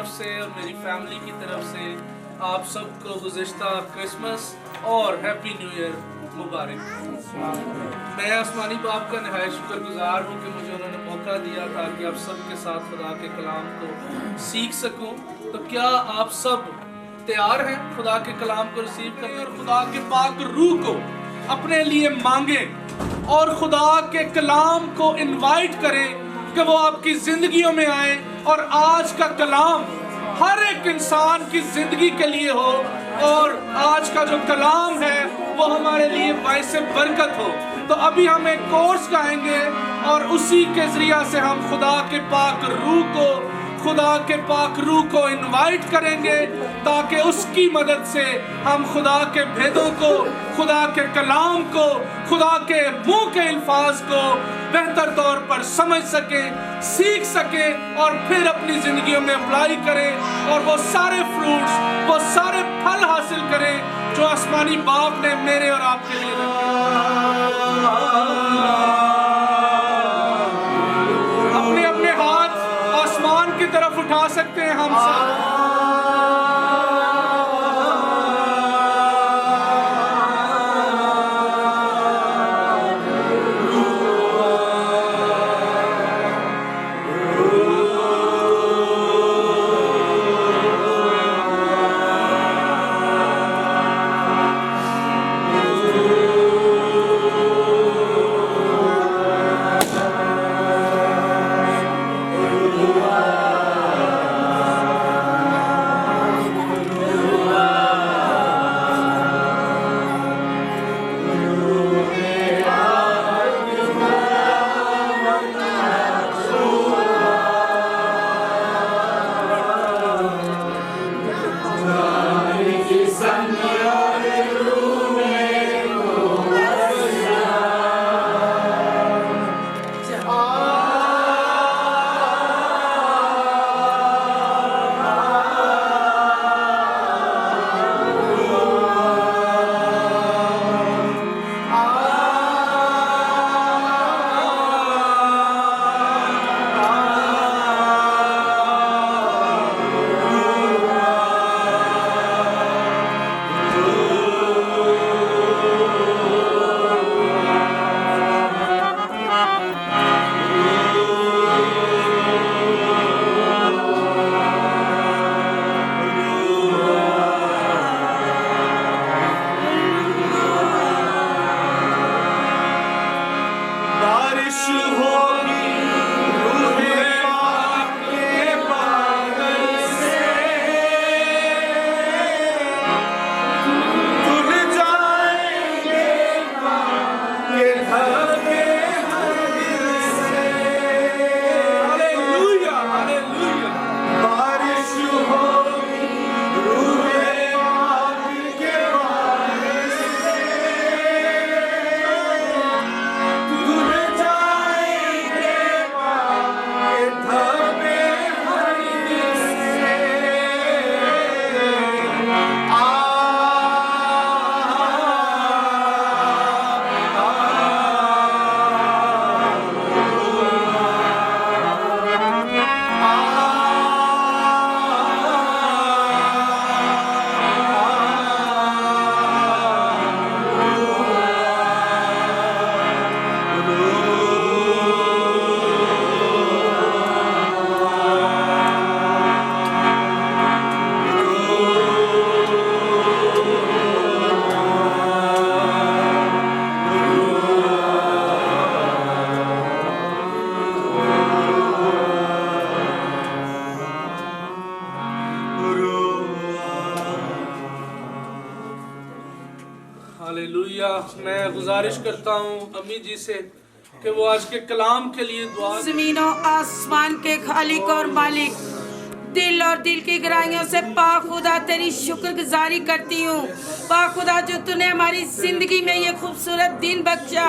طرف سے اور میری فیملی کی طرف سے آپ سب کو گزشتہ کرسمس اور ہیپی نیو ایئر مبارک۔ میں آسمانی باپ کا نہایت شکر گزار ہوں کہ مجھے انہوں نے موقع دیا تاکہ آپ سب کے ساتھ خدا کے کلام کو سیکھ سکوں۔ تو کیا آپ سب تیار ہیں خدا کے کلام کو ریسیو کرنے اور خدا کے پاک روح کو اپنے لیے مانگیں اور خدا کے کلام کو انوائٹ کریں کہ وہ آپ کی زندگیوں میں آئے اور آج کا کلام ہر ایک انسان کی زندگی کے لیے ہو اور آج کا جو کلام ہے وہ ہمارے لیے باعث برکت ہو۔ تو ابھی ہم ایک کورس گائیں گے اور اسی کے ذریعہ سے ہم خدا کے پاک روح کو انوائٹ کریں گے تاکہ اس کی مدد سے ہم خدا کے بھیدوں کو، خدا کے کلام کو، خدا کے منہ کے الفاظ کو بہتر طور پر سمجھ سکیں، سیکھ سکیں اور پھر اپنی زندگیوں میں اپلائی کریں اور وہ سارے فروٹس، وہ سارے پھل حاصل کریں جو آسمانی باپ نے میرے اور آپ کے لیے رکھے۔ اپنے اپنے ہاتھ آسمان کی طرف اٹھا سکتے ہیں ہم سب۔ میں گزارش کرتا ہوں امی جی سے کہ وہ آج کے کلام کے لیے دعا۔ زمین و آسمان کے خالق اور مالک، دل اور دل کی گہرائیوں سے پاک خدا تیری شکر گزاری کرتی ہوں۔ پاک خدا جو تو نے ہماری زندگی میں یہ خوبصورت دن بخشا،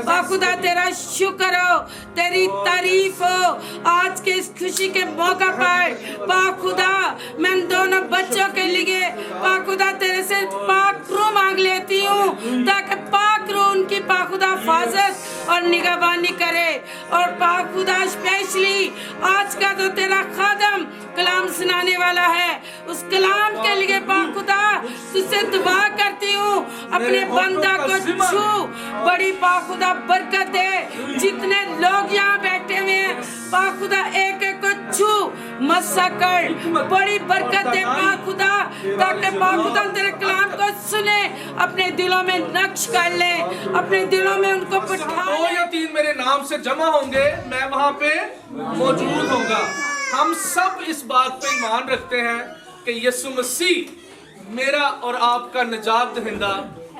پاک خدا تیرا شکر ہو، تیری تعریف ہو آج کے اس خوشی کے موقع پر۔ پاک خدا میں ان دونوں بچوں کے لیے پاک خدا تیرے سے پاک روح مانگ لیتی ہوں تاکہ پاک روح ان کی پاک खुदा हिफाजत और निगहबानी करे। और पाक खुदा स्पेशली आज का जो तेरा खादम कलाम सुनाने वाला है, उस कलाम के लिए पाक खुदा तुझसे दुआ करती हूँ, अपने बंदा को छू, बड़ी पाक खुदा बरकत दे। जितने लोग यहाँ बैठे हुए हैं पाक खुदा एक एक को छू मस्सा कर, बड़ी बरकत दे पाक खुदा, ताकि पाक खुदा तेरे कलाम को सुने, अपने दिलों में नक्श कर ले, अपने दिलों में उनको बिठा। 2 या 3 मेरे नाम से जमा होंगे, मैं वहां पे मौजूद होऊंगा। हम सब इस बात पे ईमान रखते हैं कि यीशु मसीह मेरा और आपका निजात दहिंदा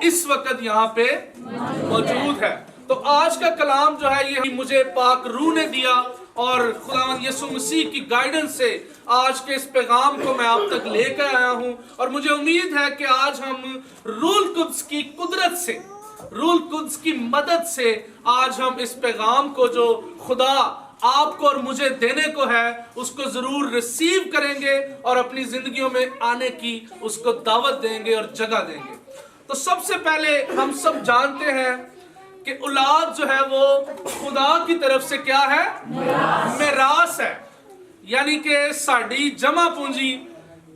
इस वक्त यहाँ पे मौजूद है। तो आज का कलाम जो है ये मुझे पाक रूह ने दिया और खुदावंद यीशु मसीह की गाइडेंस से आज के इस पैगाम को मैं आप तक लेकर आया हूँ। और मुझे उम्मीद है कि आज हम रूल कुद्स की कुदरत से, रूल कुद्स की मदद से आज हम इस पैगाम को जो खुदा आपको और मुझे देने को है उसको जरूर रिसीव करेंगे और अपनी जिंदगियों में आने की उसको दावत देंगे और जगह देंगे। तो सबसे पहले हम सब जानते हैं कि औलाद जो है वो खुदा की तरफ से क्या है, मिरास है। यानी कि साड़ी जमा पूंजी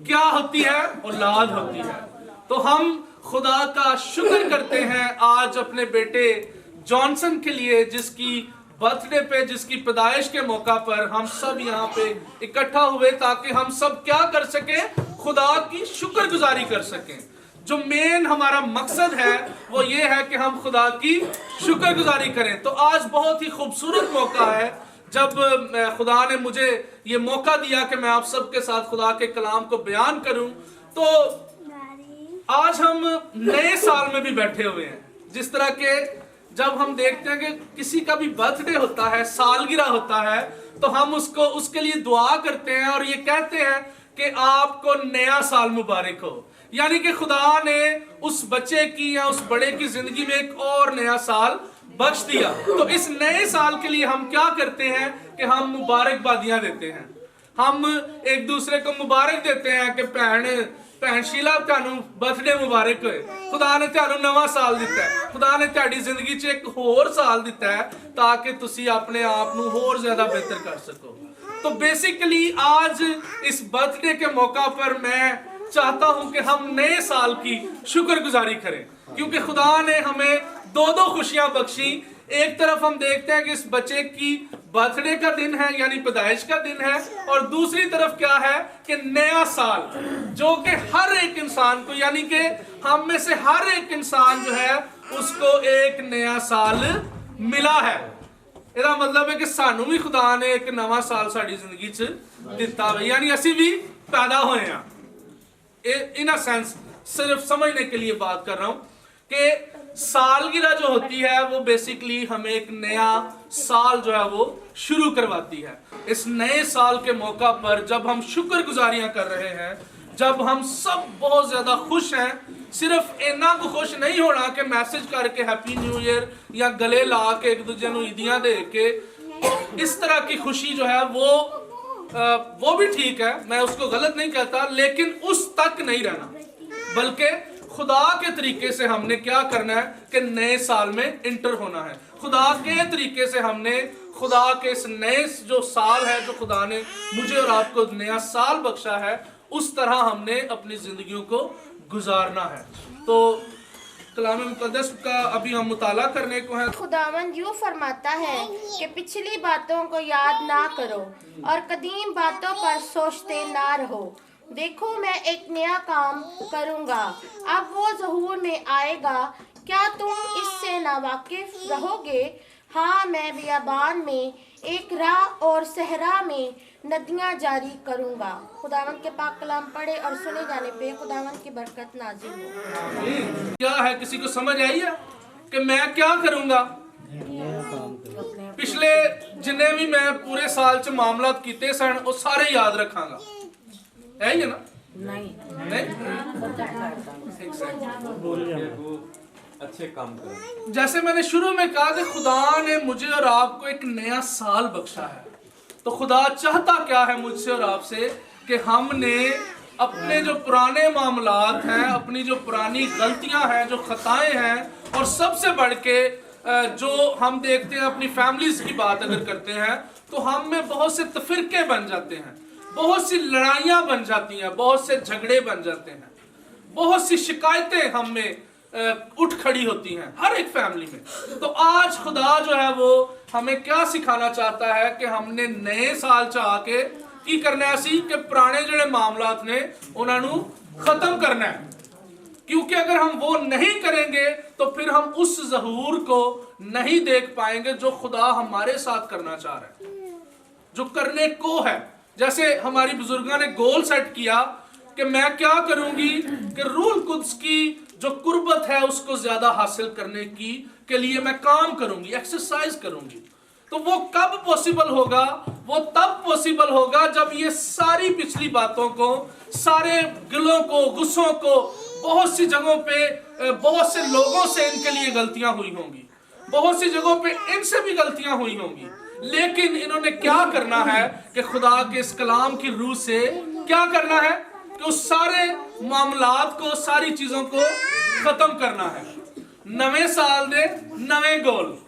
क्या होती है, औलाद होती है। तो हम खुदा का शुक्र करते हैं आज अपने बेटे जॉनसन के लिए, जिसकी बर्थडे पे, जिसकी पैदाइश के मौका पर हम सब यहाँ पे इकट्ठा हुए ताकि हम सब क्या कर सके, खुदा की शुक्रगुजारी कर सकें। जो मेन हमारा मकसद है वो ये है कि हम खुदा की शुक्रगुजारी करें। तो आज बहुत ही खूबसूरत मौका है जब खुदा ने मुझे ये मौका दिया कि मैं आप सबके साथ खुदा के कलाम को बयान करूं। तो आज हम नए साल में भी बैठे हुए हैं। जिस तरह के जब हम देखते हैं कि किसी का भी बर्थडे होता है, सालगिरह होता है, तो हम उसको उसके लिए दुआ करते हैं और ये कहते हैं कि आपको नया साल मुबारक हो। यानी कि खुदा ने उस बच्चे की या उस बड़े की जिंदगी में एक और नया साल बख्श दिया। तो इस नए साल के लिए हम क्या करते हैं कि हम मुबारकबादियां देते हैं, हम एक दूसरे को मुबारक देते हैं कि भैन शीला ਤੁਹਾਨੂੰ बर्थडे मुबारक होए, खुदा ने ਤੁਹਾਨੂੰ नवा साल दिता है, खुदा ने ਤੁਹਾਡੀ ਜ਼ਿੰਦਗੀ 'ਚ एक होर साल दिता है ताकि ਤੁਸੀਂ अपने आप ਨੂੰ ਹੋਰ ज़्यादा बेहतर कर सको। तो बेसिकली आज इस बर्थडे के मौका पर मैं चाहता हूं कि हम नए साल की शुक्रगुजारी करें, क्योंकि खुदा ने हमें 2 खुशियां बख्शी। एक तरफ हम देखते हैं कि इस बच्चे की बर्थडे का दिन है यानी पैदाइश का दिन है, और दूसरी तरफ क्या है कि नया साल, जो कि हर एक इंसान को, यानी कि हम में से हर एक इंसान जो है उसको एक नया साल मिला है। ਇਹਦਾ मतलब है कि सानू भी खुदा ने एक नवा साल साड़ी जिंदगी च दिता है, यानी असी भी पैदा हुए हैं। इन अ सेंस सिर्फ समझने के लिए बात कर रहा हूं कि सालगिरह जो होती है वो बेसिकली हमें एक नया साल जो है वो शुरू करवाती है। इस नए साल के मौका पर जब हम शुक्रगुजारियां कर रहे हैं, जब हम सब बहुत ज्यादा खुश हैं, सिर्फ इन्ना को खुश नहीं होना कि मैसेज करके हैप्पी न्यू ईयर या गले ला के एक दूसरे को ईदियां दे के, इस तरह की खुशी जो है वो भी ठीक है, मैं उसको गलत नहीं कहता, लेकिन उस तक नहीं रहना, बल्कि खुदा के तरीके से हमने क्या करना है कि नए साल में इंटर होना है। खुदा के तरीके से हमने खुदा के इस नए जो साल है, जो खुदा ने मुझे और आपको नया साल बख्शा है, उस तरह हमने अपनी जिंदगियों को गुजारना है। तो कलाम मुकद्दस का अभी हम मुताला करने को है। खुदावंद यूँ फरमाता है कि पिछली बातों को याद ना करो और कदीम बातों पर सोचते ना रहो। देखो मैं एक नया काम करूँगा, अब वो ज़हूर में आएगा, क्या तुम इससे नावाकिफ रहोगे? हाँ, मैं बियाबान में एक राह और सहरा में नदियाँ जारी करूँगा। खुदावंद के पाक कलाम पढ़े और सुने जाने पे खुदावंद की बरकत नाजिल हो। क्या है, किसी को समझ आई है कि मैं क्या करूँगा? पिछले जिन्हें भी मैं पूरे साल च मामलात कीते सन वो सारे याद रखांगा, है ही ना? नहीं अच्छे काम करें। जैसे मैंने शुरू में कहा कि खुदा ने मुझे और आपको एक नया साल बख्शा है, तो खुदा चाहता क्या है मुझसे और आपसे कि हमने अपने जो पुराने मामलात हैं, अपनी जो पुरानी गलतियां हैं, जो खताएं हैं, और सबसे बढ़ के जो हम देखते हैं अपनी फैमिलीज की बात अगर करते हैं तो हम में बहुत से तफरके बन जाते हैं, बहुत सी लड़ाइयाँ बन जाती हैं, बहुत से झगड़े बन जाते हैं, बहुत सी शिकायतें हम में उठ खड़ी होती हैं हर एक फैमिली में। तो आज खुदा जो है वो हमें क्या सिखाना चाहता है कि हमने नए साल चाह के की करना है सी कि पुराने जड़े मामलात ने उन्होंने खत्म करना है, क्योंकि अगर हम वो नहीं करेंगे तो फिर हम उस ज़हूर को नहीं देख पाएंगे जो खुदा हमारे साथ करना चाह रहा है, जो करने को है। जैसे हमारी बुजुर्गों ने गोल सेट किया कि मैं क्या करूंगी कि रूह कुद्स की जो कुर्बत है उसको ज्यादा हासिल करने की के लिए मैं काम करूंगी, एक्सरसाइज करूंगी। तो वो कब पॉसिबल होगा? वो तब पॉसिबल होगा जब ये सारी पिछली बातों को, सारे गिलों को, गुस्सों को, बहुत सी जगहों पे बहुत से लोगों से इनके लिए गलतियां हुई होंगी, बहुत सी जगहों पे इनसे भी गलतियां हुई होंगी, लेकिन इन्होंने क्या करना है कि खुदा के इस कलाम की रूह से क्या करना है कि उस सारे मामलात को, सारी चीजों को खत्म करना है। नवे साल दे नवे गोल,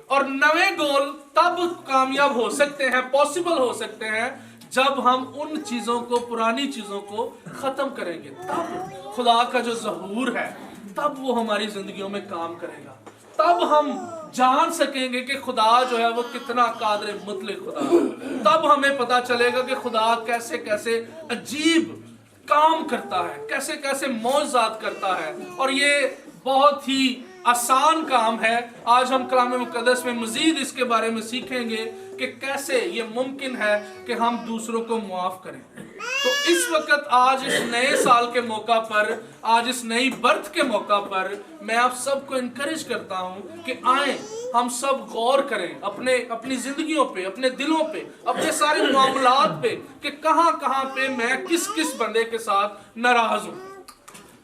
और नवे गोल तब कामयाब हो सकते हैं, पॉसिबल हो सकते हैं जब हम उन चीजों को, पुरानी चीजों को खत्म करेंगे। तब खुदा का जो ज़हूर है तब वो हमारी जिंदगियों में काम करेगा, तब हम जान सकेंगे कि खुदा जो है वो कितना कादिर मुतलक खुदा है। तब हमें पता चलेगा कि खुदा कैसे कैसे अजीब काम करता है, कैसे कैसे मौजज़ात करता है, और ये बहुत ही आसान काम है। आज हम कलाम मुक़द्दस में मजीद इसके बारे में सीखेंगे कि कैसे ये मुमकिन है कि हम दूसरों को मुआफ़ करें। तो इस वक्त आज इस नए साल के मौका पर, आज इस नई बर्थ के मौका पर मैं आप सबको इनकरेज करता हूँ कि आए हम सब गौर करें अपनी जिंदगियों पे, अपने दिलों पे, अपने सारे मामलात पे कि कहाँ कहाँ पे मैं किस किस बंदे के साथ नाराज हूँ,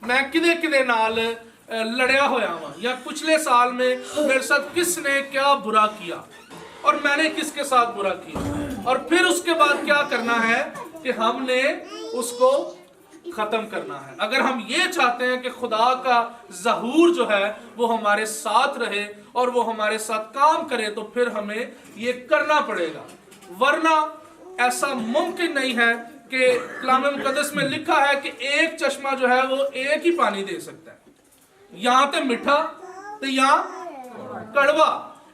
मैं किदे किदे नाल लड़या होया हुआ, या पिछले साल में मेरे साथ किसने क्या बुरा किया और मैंने किसके साथ बुरा किया, और फिर उसके बाद क्या करना है कि हमने उसको खत्म करना है। अगर हम ये चाहते हैं कि खुदा का ज़हूर जो है वो हमारे साथ रहे और वो हमारे साथ काम करे, तो फिर हमें ये करना पड़ेगा, वरना ऐसा मुमकिन नहीं है कि कलाम मुक़द्दस में लिखा है कि एक चश्मा जो है वो एक ही पानी दे सकता है, यहाँ तो मीठा तो यहाँ कड़वा।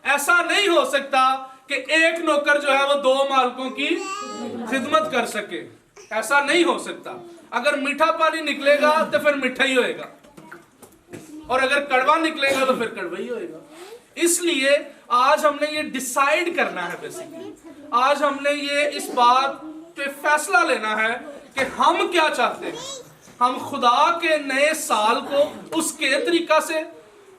ऐसा नहीं हो सकता कि एक नौकर जो है वो दो मालिकों की खिदमत कर सके, ऐसा नहीं हो सकता। अगर मीठा पानी निकलेगा तो फिर मीठा ही होएगा, और अगर कड़वा निकलेगा तो फिर कड़वा ही होएगा। इसलिए आज हमने ये डिसाइड करना है, बेसिकली आज हमने ये इस बात पे फैसला लेना है कि हम क्या चाहते हैं। हम खुदा के नए साल को उसके तरीका से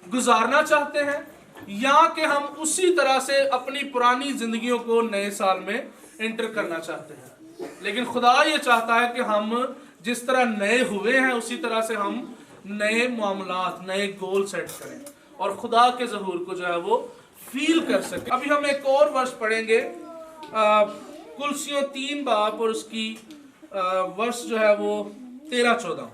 गुजारना चाहते हैं, या कि हम उसी तरह से अपनी पुरानी जिंदगियों को नए साल में एंटर करना चाहते हैं। लेकिन खुदा ये चाहता है कि हम जिस तरह नए हुए हैं उसी तरह से हम नए मामलात, नए गोल सेट करें और खुदा के ज़हूर को जो है वो फील कर सकें। अभी हम एक और वर्ष पढ़ेंगे, कुलसियों 3 बाब और उसकी वर्ष जो है वो 13-14।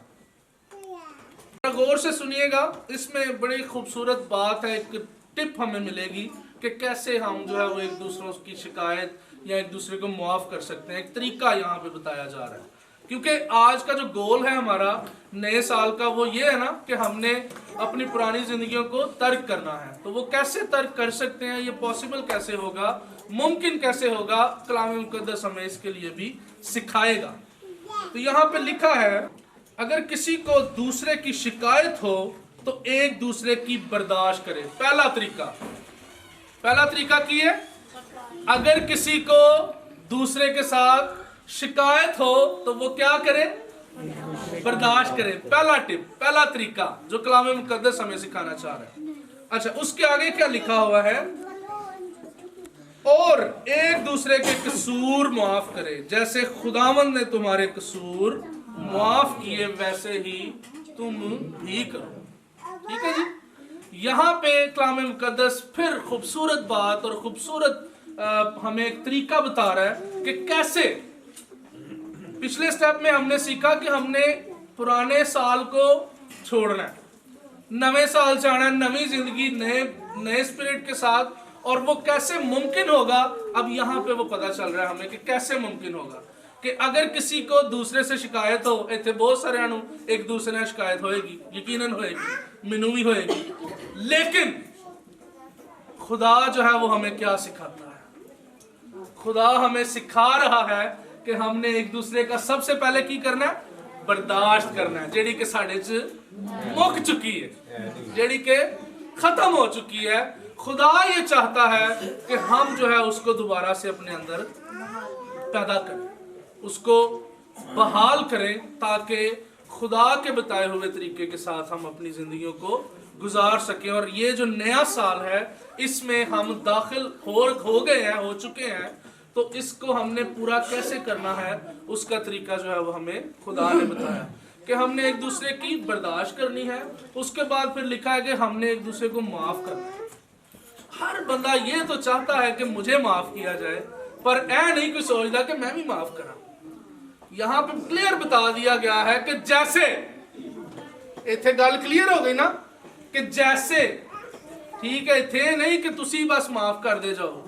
गौर से सुनिएगा, इसमें बड़ी खूबसूरत बात है, एक टिप हमें मिलेगी कि कैसे हम जो है वो एक दूसरों की शिकायत या एक दूसरे को मुआफ़ कर सकते हैं। एक तरीका यहाँ पे बताया जा रहा है, क्योंकि आज का जो गोल है हमारा नए साल का वो ये है ना कि हमने अपनी पुरानी जिंदगियों को तर्क करना है। तो वो कैसे तर्क कर सकते हैं, ये पॉसिबल कैसे होगा, मुमकिन कैसे होगा, कलाम मुक़द्दस हमें इसके लिए भी सिखाएगा। तो यहाँ पे लिखा है, अगर किसी को दूसरे की शिकायत हो तो एक दूसरे की बर्दाश्त करे। पहला तरीका की है, अगर किसी को दूसरे के साथ शिकायत हो तो वो क्या करे, बर्दाश्त करे। पहला टिप, पहला तरीका जो कलाम मुक़द्दस हमें सिखाना चाह रहा है। अच्छा, उसके आगे क्या लिखा हुआ है, और एक दूसरे के कसूर माफ करे, जैसे खुदावंद ने तुम्हारे कसूर माफ किए वैसे ही तुम भी करो। ठीक है जी। यहाँ पे कलाम मुक़द्दस फिर खूबसूरत बात और खूबसूरत हमें एक तरीका बता रहा है कि कैसे। पिछले स्टेप में हमने सीखा कि हमने पुराने साल को छोड़ना है, नवे साल से आना, नवी जिंदगी, नए नए स्पिरिट के साथ, और वो कैसे मुमकिन होगा, अब यहाँ पे वो पता चल रहा है हमें कि कैसे मुमकिन होगा कि अगर किसी को दूसरे से शिकायत हो, इतने बहुत सारे एक दूसरे ने शिकायत होएगी, यकीनन होएगी, मैनू भी होएगी, लेकिन खुदा जो है वो हमें क्या सिखाता है? खुदा हमें सिखा रहा है कि हमने एक दूसरे का सबसे पहले की करना है, बर्दाश्त करना है, जेड़ी के साढ़े च मुक चुकी है, जेड़ी के खत्म हो चुकी है। खुदा ये चाहता है कि हम जो है उसको दोबारा से अपने अंदर पैदा करें, उसको बहाल करें, ताकि खुदा के बताए हुए तरीके के साथ हम अपनी जिंदगियों को गुजार सकें। और ये जो नया साल है इसमें हम दाखिल हो गए हैं, हो चुके हैं, तो इसको हमने पूरा कैसे करना है उसका तरीका जो है वो हमें खुदा ने बताया कि हमने एक दूसरे की बर्दाश्त करनी है। उसके बाद फिर लिखा है कि हमने एक दूसरे को माफ करना है। हर बंदा ये तो चाहता है कि मुझे माफ किया जाए, पर ऐ नहीं कोई सोचता कि मैं भी माफ करा। यहाँ पे क्लियर बता दिया गया है कि जैसे, इथे गल क्लियर हो गई ना, कि जैसे, ठीक है, इथे नहीं कि तुसी बस माफ कर दे जाओ,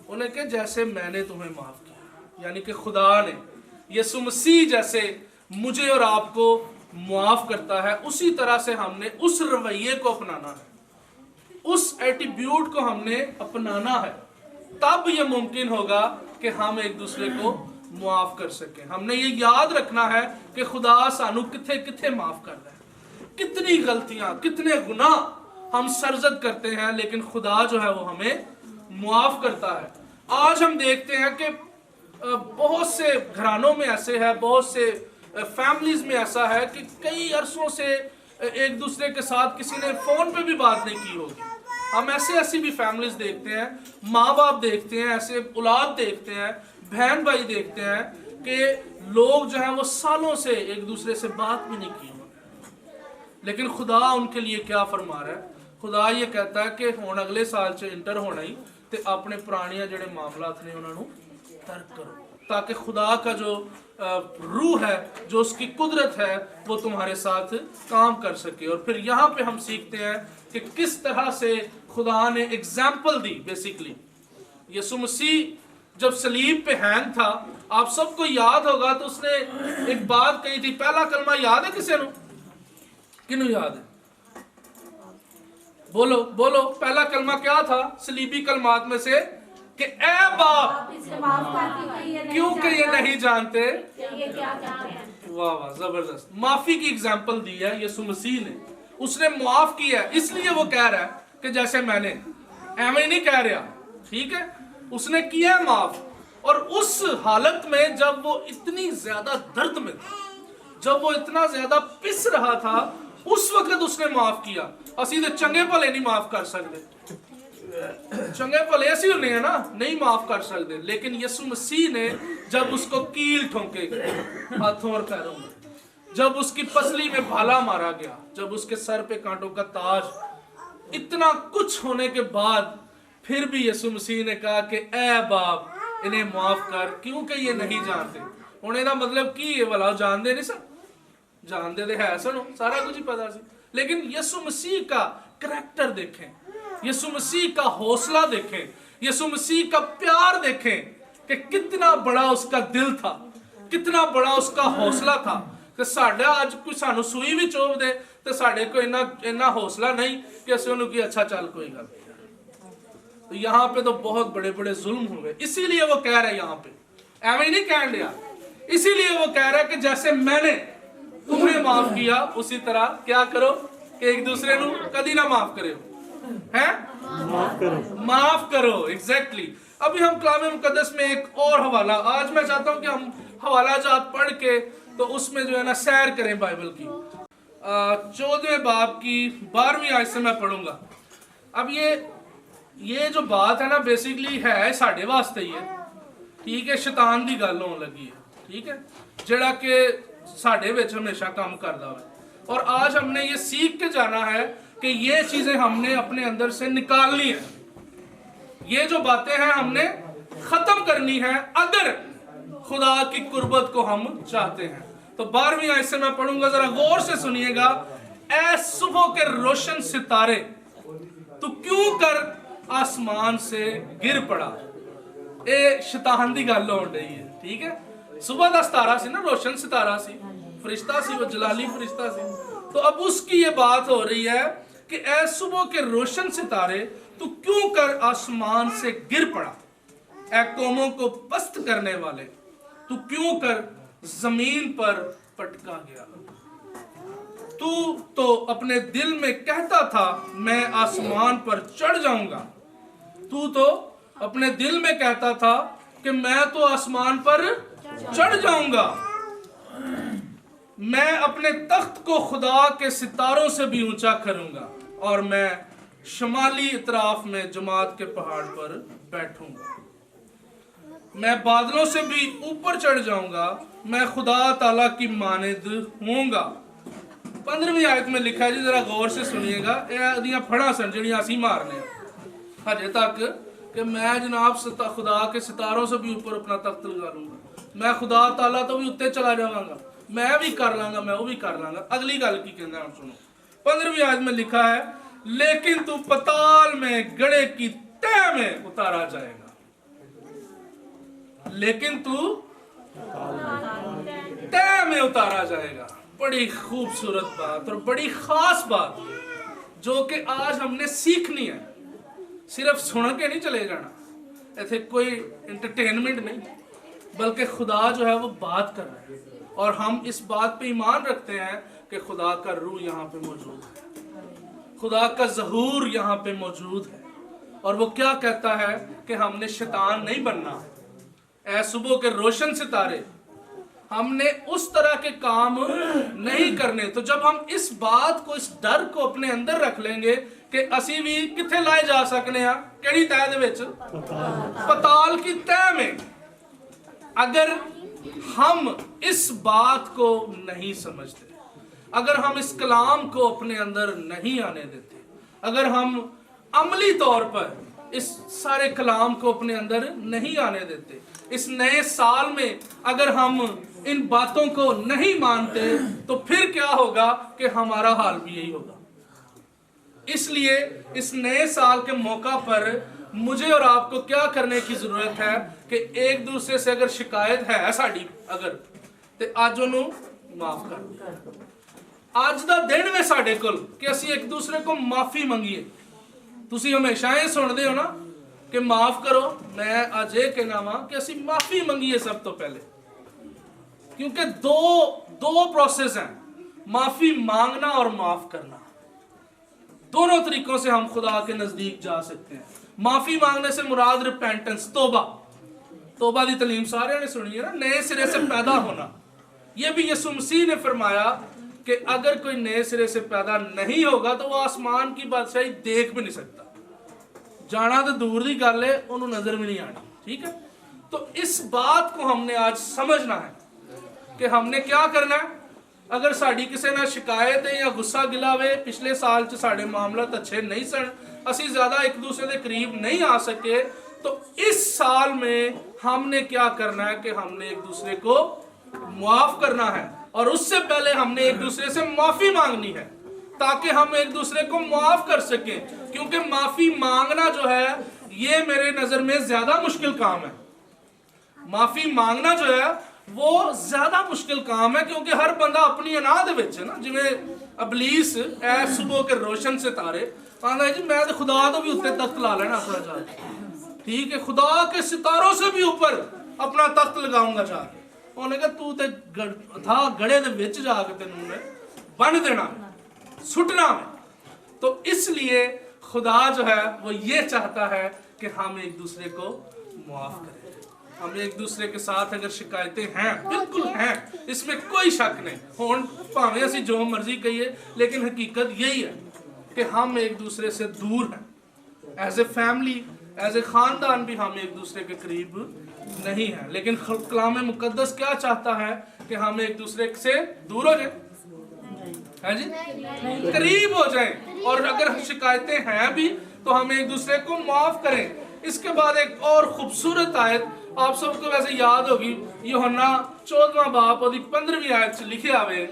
उन्हें कि जैसे मैंने तुम्हें माफ किया, यानी कि खुदा ने यीशु मसीह जैसे मुझे और आपको माफ करता है, उसी तरह से हमने उस रवैये को अपनाना है, उस एटीट्यूड को हमने अपनाना है। तब ये मुमकिन होगा कि हम एक दूसरे को माफ कर सकें। हमने ये याद रखना है कि खुदा सानू किथे किथे माफ कर रहा है, कितनी गलतियां, कितने गुनाह हम सरजद करते हैं, लेकिन खुदा जो है वो हमें माफ करता है। आज हम देखते हैं कि बहुत से घरानों में ऐसे है, बहुत से फैमिलीज में ऐसा है कि कई अरसों से एक दूसरे के साथ किसी ने फोन पे भी बात नहीं की होगी। हम ऐसी भी फैमिलीज देखते हैं, माँ बाप देखते हैं, ऐसे औलाद देखते हैं, बहन भाई देखते हैं कि लोग जो है वो सालों से एक दूसरे से बात भी नहीं की होगी। लेकिन खुदा उनके लिए क्या फरमा रहा है? खुदा ये कहता है कि हुण अगले साल च इंटर होना ही ते अपने पुराने जिहड़े मामलात ने उन्होंने तर्क करो, ताकि खुदा का जो रूह है, जो उसकी कुदरत है, वो तुम्हारे साथ काम कर सके। और फिर यहाँ पे हम सीखते हैं कि किस तरह से खुदा ने एग्जाम्पल दी। बेसिकली यीशु मसीह जब सलीब पे हैंग था, आप सबको याद होगा, तो उसने एक बात कही थी। पहला कलमा याद है किसी को? किन्हू याद है? बोलो बोलो, पहला कलमा क्या था सलीबी कलमात में से? कि ए बाप, क्योंकि ये नहीं जानते। वाह वाह, जबरदस्त माफी की एग्जांपल दी है यीशु मसीह ने। उसने माफ किया है, इसलिए वो कह रहा है कि जैसे मैंने, एवं नहीं कह रहा, ठीक है, उसने किया है माफ। और उस हालत में जब वो इतनी ज्यादा दर्द में था, जब वो इतना ज्यादा पिस रहा था, उस वक्त उसने माफ किया। असी तो चंगे भले नहीं माफ कर सकते, चंगे भले असी होने हैं ना, नहीं माफ कर सकते। लेकिन यीशु मसीह ने जब उसको कील ठोंके हाथों और पैरों में, जब उसकी पसली में भाला मारा गया, जब उसके सर पे कांटों का ताज, इतना कुछ होने के बाद फिर भी यीशु मसीह ने कहा कि ए बाप, इन्हें माफ कर, क्योंकि ये नहीं जानते। होने का मतलब की है भला? जानते नहीं सर, जानते तो है, सुनो सारा कुछ ही पता सी। लेकिन यीशु मसीह का करैक्टर देखें, यीशु मसीह का हौसला देखें, यीशु मसीह का प्यार देखें कि कितना बड़ा उसका दिल था, कितना बड़ा उसका हौसला था। कि साडा आज कोई सानू सूई भी चोभ दे तो साडे को इन्ना हौसला नहीं कि असं उन्होंने की अच्छा चल कोई गल। तो यहाँ पे तो बहुत बड़े बड़े जुल्म हुए, इसीलिए वो कह रहे यहाँ पे, एवं नहीं कह लिया, इसीलिए वो कह रहा है कि जैसे मैंने तुम्हें माफ किया, उसी तरह क्या करो कि एक दूसरे को कभी ना माफ करे, हैं? माफ करो, एग्जैक्टली। अभी हम कलाम मुकद्दस में एक और हवाला, आज मैं चाहता हूं कि हम हवाला जात पढ़ के तो उसमें जो है ना सैर करें बाइबल की। 14वें बाब की 12वीं आयत से मैं पढ़ूंगा। अब ये जो बात है ना, बेसिकली है साढ़े वास्ते ही है, ठीक है, शैतान दी गल होने लगी है, ठीक है, जड़ा के साढ़े विच हमेशा काम करदा है। और आज हमने ये सीख के जाना है कि ये चीजें हमने अपने अंदर से निकालनी है, ये जो बातें हैं हमने खत्म करनी है, अगर खुदा की कुर्बत को हम चाहते हैं। तो 12वीं आयत से मैं पढ़ूंगा, जरा गौर से सुनिएगा। ऐ सुबह के रोशन सितारे, तू क्यों कर आसमान से गिर पड़ा। ਇਹ ਸ਼ੈਤਾਨ ਦੀ ਗੱਲ ਹੋਣ ਰਹੀ ਹੈ, ਠੀਕ ਹੈ। सुबह का सितारा सी ना, रोशन सितारा सी, फरिश्ता सी, वो जलाली फरिश्ता सी। तो अब उसकी ये बात हो रही है कि ऐ सुबह के रोशन सितारे तू क्यों कर आसमान से गिर पड़ा, ऐ कौमों को पस्त करने वाले तू क्यों कर जमीन पर पटका गया। तू तो अपने दिल में कहता था मैं आसमान पर चढ़ जाऊंगा, तू तो अपने दिल में कहता था कि मैं तो आसमान पर चढ़ जाऊंगा, मैं अपने तख्त को खुदा के सितारों से भी ऊंचा करूंगा और मैं शमाली इतराफ में जमात के पहाड़ पर बैठूंगा, मैं बादलों से भी ऊपर चढ़ जाऊंगा, मैं खुदा ताला की मानिद होऊंगा। 15वीं आयत में लिखा है जी, जरा गौर से सुनिएगा, ये फड़ा सन जिहड़ियां असीं मारने हजे तक कि मैं जनाब खुदा के सितारों से भी ऊपर अपना तख्त लगा लूंगा, मैं खुदा ताला तो भी उत्ते चला जावांगा, मैं भी कर लांगा, मैं वो भी कर लांगा। अगली गल की कहंदा है सुनो, 15वीं आयत में लिखा है लेकिन तू पताल में गड़े की तह में उतारा जाएगा, लेकिन तू तह में उतारा जाएगा। बड़ी खूबसूरत बात और बड़ी खास बात जो कि आज हमने सीखनी है, सिर्फ सुन के नहीं चले जाना, ऐसे कोई एंटरटेनमेंट नहीं, बल्कि खुदा जो है वो बात कर रहा है और हम इस बात पे ईमान रखते हैं कि खुदा का रूह यहाँ पे मौजूद है, खुदा का ज़हूर यहाँ पे मौजूद है। और वो क्या कहता है कि हमने शैतान नहीं बनना, ऐ सुबह के रोशन सितारे, हमने उस तरह के काम नहीं करने। तो जब हम इस बात को, इस डर को अपने अंदर रख लेंगे कि असी भी किथे लाए जा सकने हैं, केड़ी तह दे विच, पताल की तह में। अगर हम इस बात को नहीं समझते, अगर हम इस कलाम को अपने अंदर नहीं आने देते, अगर हम अमली तौर पर इस सारे कलाम को अपने अंदर नहीं आने देते, इस नए साल में अगर हम इन बातों को नहीं मानते, तो फिर क्या होगा कि हमारा हाल भी यही होगा। इसलिए इस नए साल के मौका पर मुझे और आपको क्या करने की जरूरत है कि एक दूसरे से अगर शिकायत है साड़ी, अगर ते आज उन्होंने माफ कर, आज दा दिन में साडे कोल कि असी एक दूसरे को माफी मंगीए। तुसी हमेशा ये सुनते हो ना कि माफ करो, मैं आज ये कहना वा कि असी माफी मंगीए सब तो पहले, क्योंकि दो प्रोसेस हैं, माफी मांगना और माफ करना। दोनों तरीकों से हम खुदा के नजदीक जा सकते हैं। माफी मांगने से मुराद रिपेंटेंस, तौबा दी तलीम सारे ने सुनी है ना, नए सिरे से पैदा होना। यह भी यीशु मसीह ने फरमाया कि अगर कोई नए सिरे से पैदा नहीं होगा तो वो आसमान की बादशाही देख भी नहीं सकता, जाना तो दूर की गल है, उन्होंने नजर भी नहीं आनी। ठीक है, तो इस बात को हमने आज समझना है कि हमने क्या करना है। अगर साड़ी किसी ना शिकायत है या गुस्सा गिला वे, पिछले साल च साढ़े मामलात अच्छे नहीं सन, असी ज्यादा एक दूसरे के करीब नहीं आ सके, तो इस साल में हमने क्या करना है कि हमने एक दूसरे को माफ करना है और उससे पहले हमने एक दूसरे से माफी मांगनी है ताकि हम एक दूसरे को माफ कर सकें। क्योंकि माफी मांगना जो है ये मेरे नजर में ज्यादा मुश्किल काम है। माफी मांगना जो है वो ज्यादा मुश्किल काम है, क्योंकि हर बंदा अपनी अनाद विच है ना, जिवें अबलीस ऐ सुबह के रोशन सितारे कहता जी मैं तो खुदा तो भी उत्ते तख्त ला लेना अपना जाके, ठीक है, खुदा के सितारों से भी ऊपर अपना तख्त लगाऊंगा जाके। उन्हें कहा तू ते था गड़े दे विच जाके तेनू मैं बन देना, सुटना है। तो इसलिए खुदा जो है वो ये चाहता है कि हम एक दूसरे को माफ करें। हम एक दूसरे के साथ अगर शिकायतें हैं, बिल्कुल हैं, इसमें कोई शक नहीं, हुण भावें असीं जो मर्जी कहिए, लेकिन हकीकत यही है कि हम एक दूसरे से दूर हैं। As a family, as a खानदान भी हम एक दूसरे के करीब नहीं हैं। लेकिन कलाम मुकद्दस क्या चाहता है कि हम एक दूसरे से दूर हो जाएं, है जी, करीब हो जाएं, और अगर शिकायतें हैं भी तो हम एक दूसरे को माफ करें। इसके बाद एक और खूबसूरत आयत आप सबको वैसे याद होगी, यूहन्ना 14वां बाब और 15वीं आयत लिखे आवे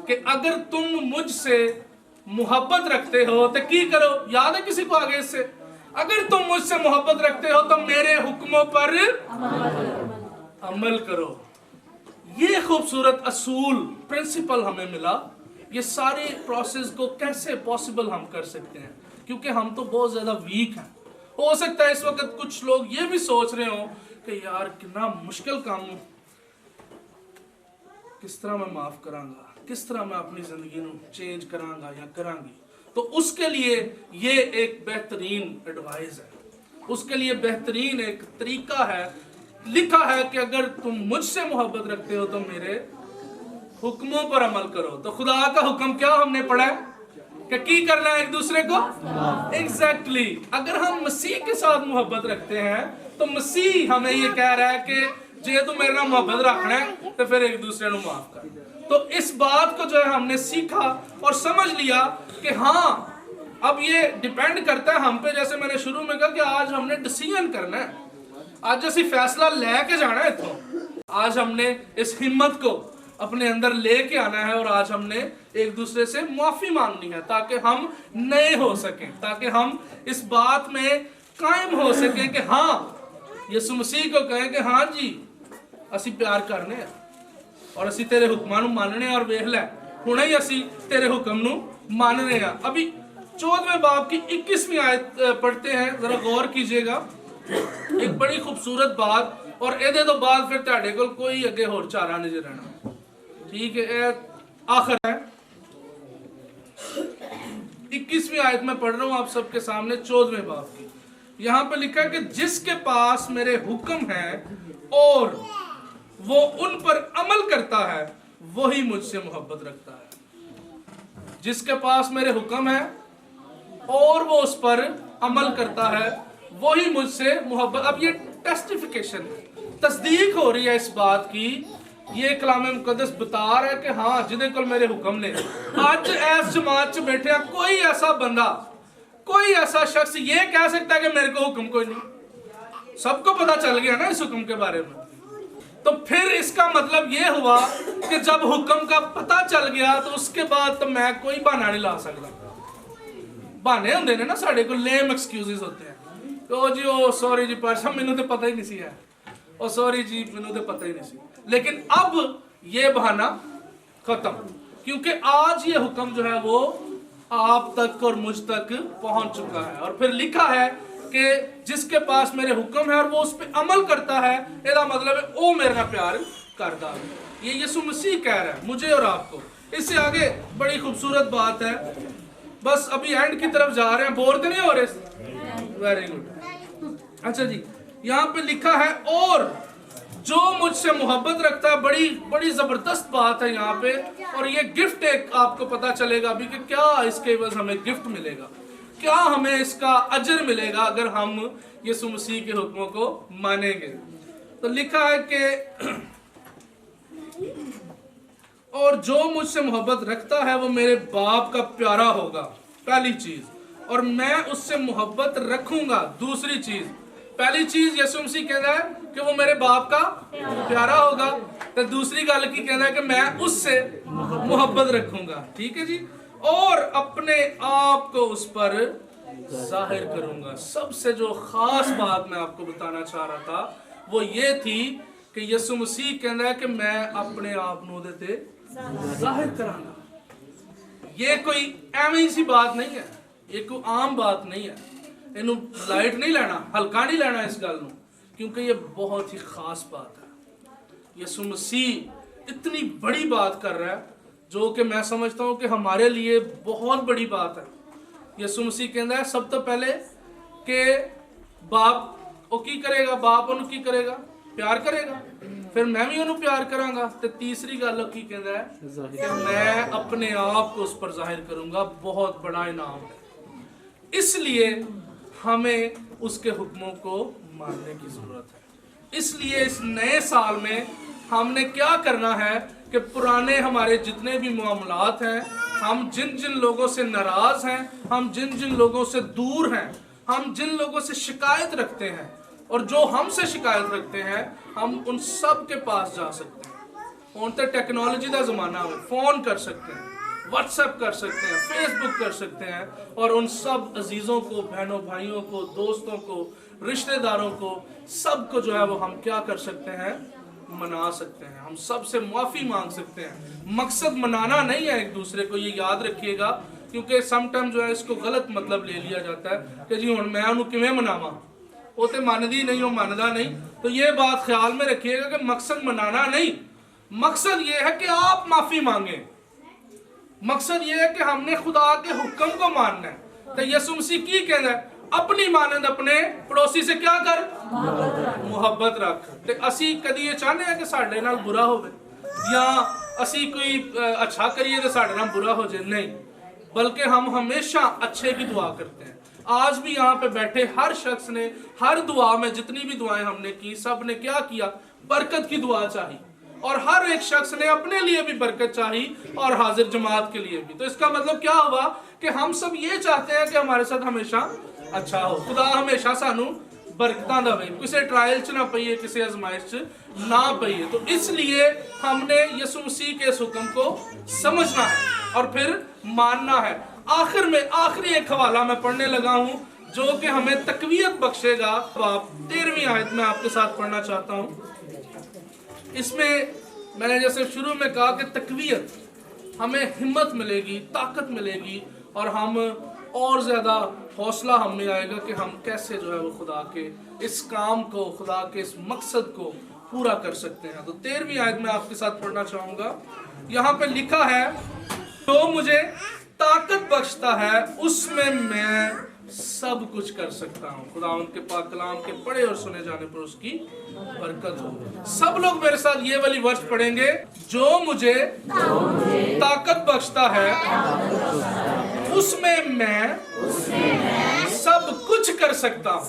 कि अगर तुम मुझसे मुहब्बत रखते हो तो की करो, याद है किसी को आगे इससे, अगर तुम मुझसे मोहब्बत रखते हो तो मेरे हुक्मों पर अमल करो। ये खूबसूरत असूल प्रिंसिपल हमें मिला। ये सारे प्रोसेस को कैसे पॉसिबल हम कर सकते हैं, क्योंकि हम तो बहुत ज्यादा वीक हैं। हो सकता है इस वक्त कुछ लोग ये भी सोच रहे हो कि यार कितना मुश्किल काम, किस तरह मैं माफ करांगा, किस तरह मैं अपनी जिंदगी ਨੂੰ चेंज करांगा या करांगी। तो उसके लिए ये एक बेहतरीन एडवाइस है, उसके लिए बेहतरीन एक तरीका है। लिखा है कि अगर तुम मुझसे मोहब्बत रखते हो तो मेरे हुक्मों पर अमल करो। तो खुदा का हुक्म क्या हमने पढ़ा है कि की करना है एक दूसरे को। एग्जैक्टली अगर हम मसीह के साथ मोहब्बत रखते हैं तो मसीह हमें ये कह रहा है कि जे तू मेरे नाल मोहब्बत रखना है तो फिर एक दूसरे को माफ कर। तो इस बात को जो है हमने सीखा और समझ लिया कि हाँ अब ये डिपेंड करता है हम पे। जैसे मैंने शुरू में कहा कि आज हमने डिसीजन करना है, आज असी फैसला लेके जाना है। तो आज हमने इस हिम्मत को अपने अंदर लेके आना है और आज हमने एक दूसरे से माफी मांगनी है ताकि हम नए हो सकें, ताकि हम इस बात में कायम हो सकें कि हाँ यीशु मसीह को कहें कि हाँ जी असी प्यार करने हैं और असी तेरे हुक्मां नूं मानने और वेख लै हुणे ही असी तेरे हुक्म नूं मान रहे हैं। अभी 14वें बाब की 21वीं आयत पढ़ते हैं, जरा गौर कीजिएगा। एक बड़ी खूबसूरत बात, और एदे तो बाद फिर तुहाडे कोल कोई अगे होर चारा नहीं जे रहना। ठीक है, आखिर है 21वीं आयत में पढ़ रहा हूं आप सबके सामने 14वें बाब की। यहां पे लिखा है कि जिसके पास मेरे हुक्म है और वो उन पर अमल करता है वही मुझसे मोहब्बत रखता है। जिसके पास मेरे हुक्म है और वो उस पर अमल करता है वही मुझसे मोहब्बत। अब ये टेस्टिफिकेशन, तस्दीक हो रही है इस बात की। ये कलाम मुकद्दस बता रहा है कि हाँ जिदे कोल मेरे हुक्म ने। आज इस जमात च बैठे कोई ऐसा बंदा, कोई ऐसा शख्स ये कह सकता है कि मेरे को हुक्म कोई नहीं। सबको पता चल गया ना इस हुक्म के बारे में। तो फिर इसका मतलब ये हुआ कि जब हुक्म का पता चल गया तो उसके बाद तो मैं कोई बहाना नहीं ला सकता। बहाने होंगे ने ना साढ़े को, लेम एक्सक्यूजेस होते हैं। तो जी ओ सॉरी जी परसों मैनू तो पता ही नहीं सी है, ओ सॉरी जी मैनू तो पता ही नहीं सी। लेकिन अब ये बहाना खत्म, क्योंकि आज ये हुक्म जो है वो आप तक और मुझ तक पहुंच चुका है। और फिर लिखा है कि जिसके पास मेरे हुक्म है और वो उस पर अमल करता है, इसका मतलब है वो मेरे नाल प्यार करता है। ये यीशु मसीह कह रहा है मुझे और आपको। इससे आगे बड़ी खूबसूरत बात है, बस अभी एंड की तरफ जा रहे हैं, बोर तो नहीं हो रहे? Very good. अच्छा जी, यहाँ पे लिखा है और जो मुझसे मोहब्बत रखता है। बड़ी बड़ी जबरदस्त बात है यहाँ पे। और ये गिफ्ट एक आपको पता चलेगा अभी कि क्या इसके एवज हमें गिफ्ट मिलेगा, क्या हमें इसका अजर मिलेगा अगर हम यीशु मसीह के हुक्मों को मानेंगे। तो लिखा है कि और जो मुझसे मोहब्बत रखता है वो मेरे बाप का प्यारा होगा, पहली चीज, और मैं उससे मोहब्बत रखूंगा, दूसरी चीज। पहली चीज यीशु मसीह कहता है कि वो मेरे बाप का प्यारा होगा, तो दूसरी गल की कहता है कि मैं उससे मोहब्बत रखूंगा। ठीक है जी, और अपने आप को उस पर जाहिर करूंगा। सबसे जो खास बात मैं आपको बताना चाह रहा था वो ये थी कि यीशु मसीह कहता है कि मैं अपने आप नूं दे ते जाहिर करांगा। ये कोई एवं सी बात नहीं है, ये कोई आम बात नहीं है। इनू लाइट नहीं लेना, हल्का नहीं लेना इस गल नूं, क्योंकि ये बहुत ही खास बात है। यीशु मसीह इतनी बड़ी बात कर रहा है जो कि मैं समझता हूं कि हमारे लिए बहुत बड़ी बात है। यीशु मसीह कहता है सब तो पहले कि बाप वो की करेगा, बाप उन्हें की करेगा, प्यार करेगा, फिर मैं भी उन्हें प्यार करांगा। तो तीसरी गल की कहता है कि मैं अपने आप को उस पर जाहिर करूंगा। बहुत बड़ा इनाम है, इसलिए हमें उसके हुक्मों को मानने की जरूरत है। इसलिए इस नए साल में हमने क्या करना है कि पुराने हमारे जितने भी मामलात हैं, हम जिन जिन लोगों से नाराज हैं, हम जिन जिन लोगों से दूर हैं, हम जिन लोगों से शिकायत रखते हैं और जो हमसे शिकायत रखते हैं, हम उन सब के पास जा सकते हैं। उन तक टेक्नोलॉजी का जमाना है, फोन कर सकते हैं, व्हाट्सएप कर सकते हैं, फेसबुक कर सकते हैं, और उन सब अजीज़ों को, बहनों भाइयों को, दोस्तों को, रिश्तेदारों को, सबको जो है वो हम क्या कर सकते हैं, मना सकते हैं। हम सबसे माफ़ी मांग सकते हैं। मकसद मनाना नहीं है एक दूसरे को, ये याद रखिएगा, क्योंकि समटाइम जो है इसको गलत मतलब ले लिया जाता है कि जी हुण मैं उन्हें किवें मनावां, वो तो मानदी नहीं, वो मानदा नहीं। तो ये बात ख्याल में रखिएगा कि मकसद मनाना नहीं, मकसद ये है कि आप माफ़ी मांगे। मकसद ये है कि हमने खुदा के हुक्म को मानना है। तो यसु मसीह की कहता है, अपनी मानंद अपने पड़ोसी से क्या कर, मुहब्बत रख। ते असी कदी ये चाहते हैं कि साडे नाल बुरा होवे, या असी कोई अच्छा करिए तो साडे नाल बुरा हो जाए, नहीं, बल्कि हम हमेशा अच्छे की दुआ करते हैं। आज भी यहाँ पे बैठे हर शख्स ने हर दुआ में, जितनी भी दुआएं हमने की, सब ने क्या किया, बरकत की दुआ चाहिए, और हर एक शख्स ने अपने लिए भी बरकत चाहिए और हाजिर जमात के लिए भी। तो इसका मतलब क्या हुआ कि हम सब ये चाहते हैं कि हमारे साथ हमेशा अच्छा हो, खुदा हमेशा सानू बरकतां दवे, किसी ट्रायल च ना पईए, किसी आजमाइश च ना पईए। तो इसलिए हमने यसु मसीह के इस हुक्म को समझना है और फिर मानना है। आखिर में आखिरी एक हवाला मैं पढ़ने लगा हूँ जो कि हमें तकवीयत बख्शेगा। आप 13वीं आयत में आपके साथ पढ़ना चाहता हूँ। इसमें मैंने जैसे शुरू में कहा कि तकवीयत, हमें हिम्मत मिलेगी, ताकत मिलेगी, और हम और ज़्यादा हौसला हमें आएगा कि हम कैसे जो है वो खुदा के इस काम को, खुदा के इस मकसद को पूरा कर सकते हैं। तो 13वीं आयत में आपके साथ पढ़ना चाहूँगा। यहाँ पे लिखा है, तो मुझे ताकत बख्शता है उसमें मैं सब कुछ कर सकता हूँ। खुदा उनके पाक कलाम के पढ़े और सुने जाने पर उसकी बरकत हो। सब लोग मेरे साथ ये वाली वर्ष पढ़ेंगे, जो मुझे ताकत बख्शता है उसमें मैं सब कुछ कर सकता हूँ,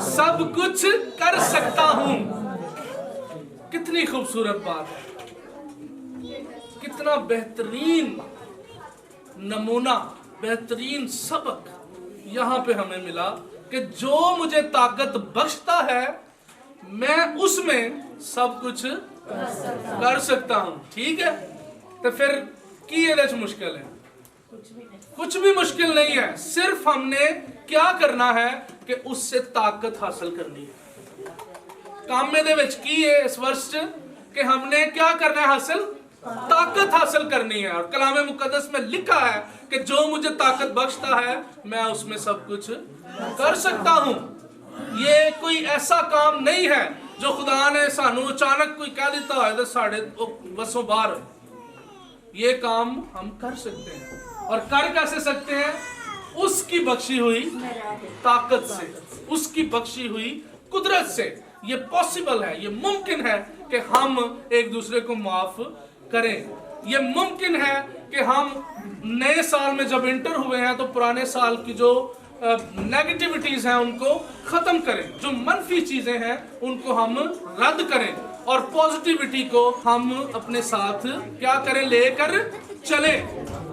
सब कुछ कर सकता हूँ। कितनी खूबसूरत बात है, कितना बेहतरीन नमूना, बेहतरीन सबक यहाँ पे हमें मिला कि जो मुझे ताकत बख्शता है मैं उसमें सब कुछ कर सकता हूँ। ठीक है, तो फिर की ये मुश्किल है? कुछ भी मुश्किल नहीं है, सिर्फ हमने क्या करना है कि उससे ताकत हासिल करनी है। काम में दे विच की है इस वर्ष कि हमने क्या करना है, हासिल ताकत हासिल करनी है। और कलाम मुकद्दस में लिखा है कि जो मुझे ताकत बख्शता है मैं उसमें सब कुछ कर सकता हूँ। ये कोई ऐसा काम नहीं है जो खुदा ने सानू अचानक कोई कह देता है तो साढ़े बसों बार। ये काम हम कर सकते हैं, और कर कैसे सकते हैं? उसकी बख्शी हुई ताकत से, उसकी बख्शी हुई कुदरत से। ये पॉसिबल है, ये मुमकिन है कि हम एक दूसरे को माफ करें। ये मुमकिन है कि हम नए साल में जब इंटर हुए हैं तो पुराने साल की जो नेगेटिविटीज हैं उनको खत्म करें, जो मनफी चीजें हैं उनको हम रद्द करें, और पॉजिटिविटी को हम अपने साथ क्या करें, लेकर चले,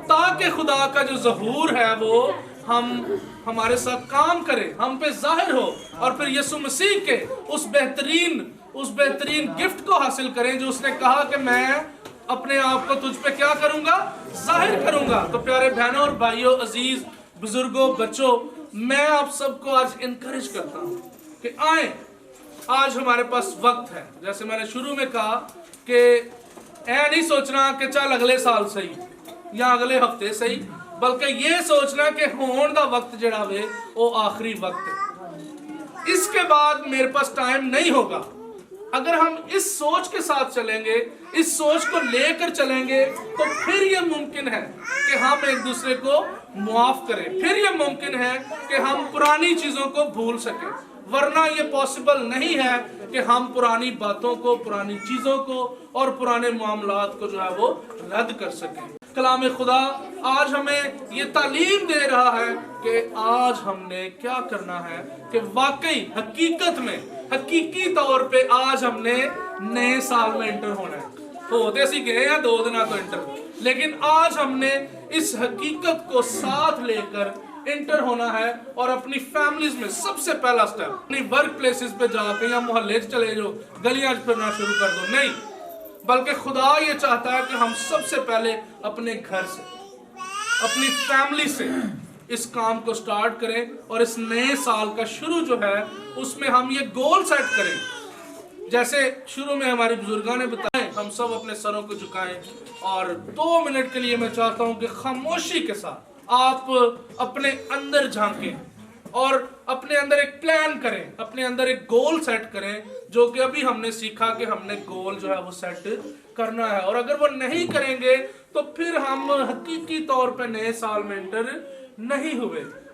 ताकि खुदा का जो ज़हूर है वो हमारे साथ काम करे, हम पे जाहिर हो, और फिर यीशु मसीह के उस बेहतरीन गिफ्ट को हासिल करें जो उसने कहा कि मैं अपने आप को तुझ पे क्या करूंगा, जाहिर करूंगा। तो प्यारे बहनों और भाइयों, अजीज बुजुर्गों, बच्चों, मैं आप सबको आज इनकरेज करता हूं कि आए, आज हमारे पास वक्त है। जैसे मैंने शुरू में कहा कि ऐ नहीं सोचना कि चल अगले साल सही या अगले हफ्ते सही, बल्कि ये सोचना कि होने का वक्त जड़ा वे वो आखिरी वक्त है, इसके बाद मेरे पास टाइम नहीं होगा। अगर हम इस सोच के साथ चलेंगे, इस सोच को लेकर चलेंगे, तो फिर यह मुमकिन है कि हम एक दूसरे को मुआफ करें, फिर यह मुमकिन है कि हम पुरानी चीजों को भूल सकें। वरना ये पॉसिबल नहीं है कि हम पुरानी बातों को, पुरानी चीजों को और पुराने मामलात को जो है वो रद्द कर सकें। कलाम खुदा आज हमें ये तालीम दे रहा है कि आज हमने क्या करना है कि वाकई हकीकत में, हकीकी तौर पे आज हमने नए साल में इंटर होना है। होते सी गए हैं 2 दिन तो इंटर, लेकिन आज हमने इस हकीकत को साथ लेकर इंटर होना है, और अपनी फैमिलीज में सबसे पहला स्टेप, अपनी वर्क प्लेसेस पे जाके या मोहल्ले चले जाओ, गलियां फिरना शुरू कर दो, नहीं, बल्कि खुदा ये चाहता है कि हम सबसे पहले अपने घर से, अपनी फैमिली से इस काम को स्टार्ट करें और इस नए साल का शुरू जो है उसमें हम ये गोल सेट करें। जैसे शुरू में हमारे बुजुर्गों ने बताया, हम सब अपने सरों को झुकाएं और 2 मिनट के लिए मैं चाहता हूं कि खामोशी के साथ आप अपने अंदर झांकें और अपने अंदर एक प्लान करें, अपने अंदर एक गोल सेट करें, जो कि अभी हमने सीखा कि हमने गोल जो है वो सेट करना है। और अगर वो नहीं करेंगे तो फिर हम हकीकी तौर पे नए साल में एंटर नहीं हुए।